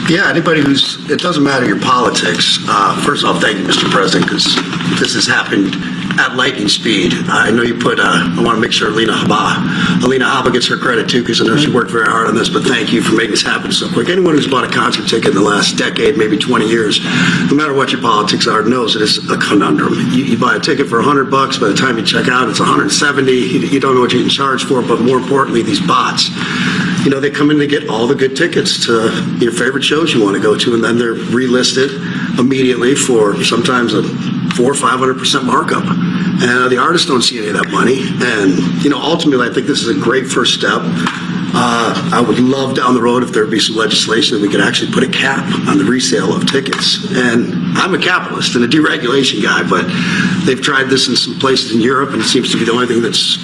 Yeah, anybody it doesn't matter your politics. First off, thank you, Mr. President, because this has happened at lightning speed. I know you I want to make sure Alina Haba gets her credit too, because I know she worked very hard on this, but thank you for making this happen so quick. Anyone who's bought a concert ticket in the last decade, maybe 20 years, no matter what your politics are, knows it is a conundrum. You buy a ticket for $100, by the time you check out, it's $170. You don't know what you can charge for, but more importantly, these bots, they come in to get all the good tickets to your favorite shows you want to go to, and then they're relisted immediately for sometimes a 400% or 500% markup. And the artists don't see any of that money. And, ultimately, I think this is a great first step. I would love down the road if there would be some legislation that we could actually put a cap on the resale of tickets. And I'm a capitalist and a deregulation guy, but they've tried this in some places in Europe, and it seems to be the only thing that's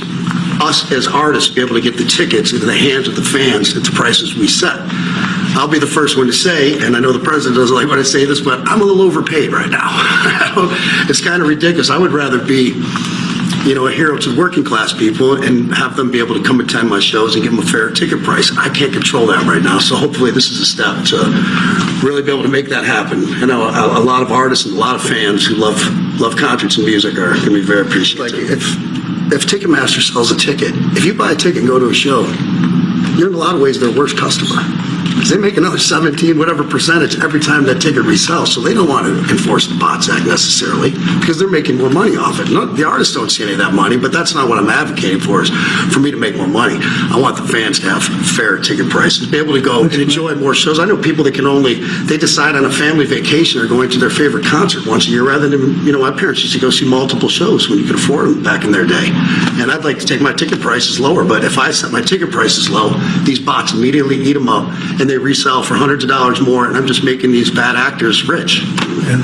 us as artists be able to get the tickets into the hands of the fans at the prices we set. I'll be the first one to say, and I know the president doesn't like when I say this, but I'm a little overpaid right now. It's kind of ridiculous. I would rather be, a hero to working class people and have them be able to come attend my shows and give them a fair ticket price. I can't control that right now, so hopefully this is a step to really be able to make that happen. I know a lot of artists and a lot of fans who love concerts and music are going to be very appreciative. If Ticketmaster sells a ticket, if you buy a ticket and go to a show, you're in a lot of ways their worst customer. Because they make another 17 whatever percentage every time that ticket resells. So they don't want to enforce the Bots Act necessarily, because they're making more money off it. The artists don't see any of that money, but that's not what I'm advocating for, is for me to make more money. I want the fans to have fair ticket prices, be able to go and enjoy more shows. I know people that they decide on a family vacation or going to their favorite concert once a year, rather than, my parents used to go see multiple shows when you could afford them back in their day. And I'd like to take my ticket prices lower, but if I set my ticket prices low, these bots immediately eat them up, and they resell for hundreds of dollars more, and I'm just making these bad actors rich. Yeah.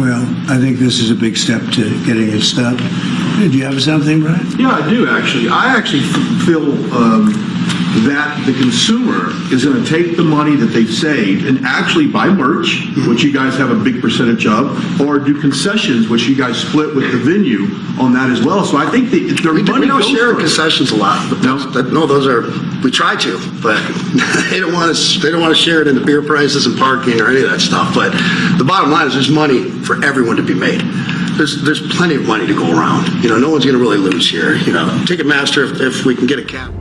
Well, I think this is a big step to getting it stopped. Do you have something, Brian? Yeah, I do, actually. I actually feel that the consumer is going to take the money that they've saved and actually buy merch, which you guys have a big percentage of, or do concessions, which you guys split with the venue on that as well. So I think we don't share concessions a lot. No, we try to, but they don't want to share it in the beer prices and parking or any of that stuff. But the bottom line is there's money for everyone to be made. There's plenty of money to go around. No one's going to really lose here. Ticketmaster, if we can get a cap.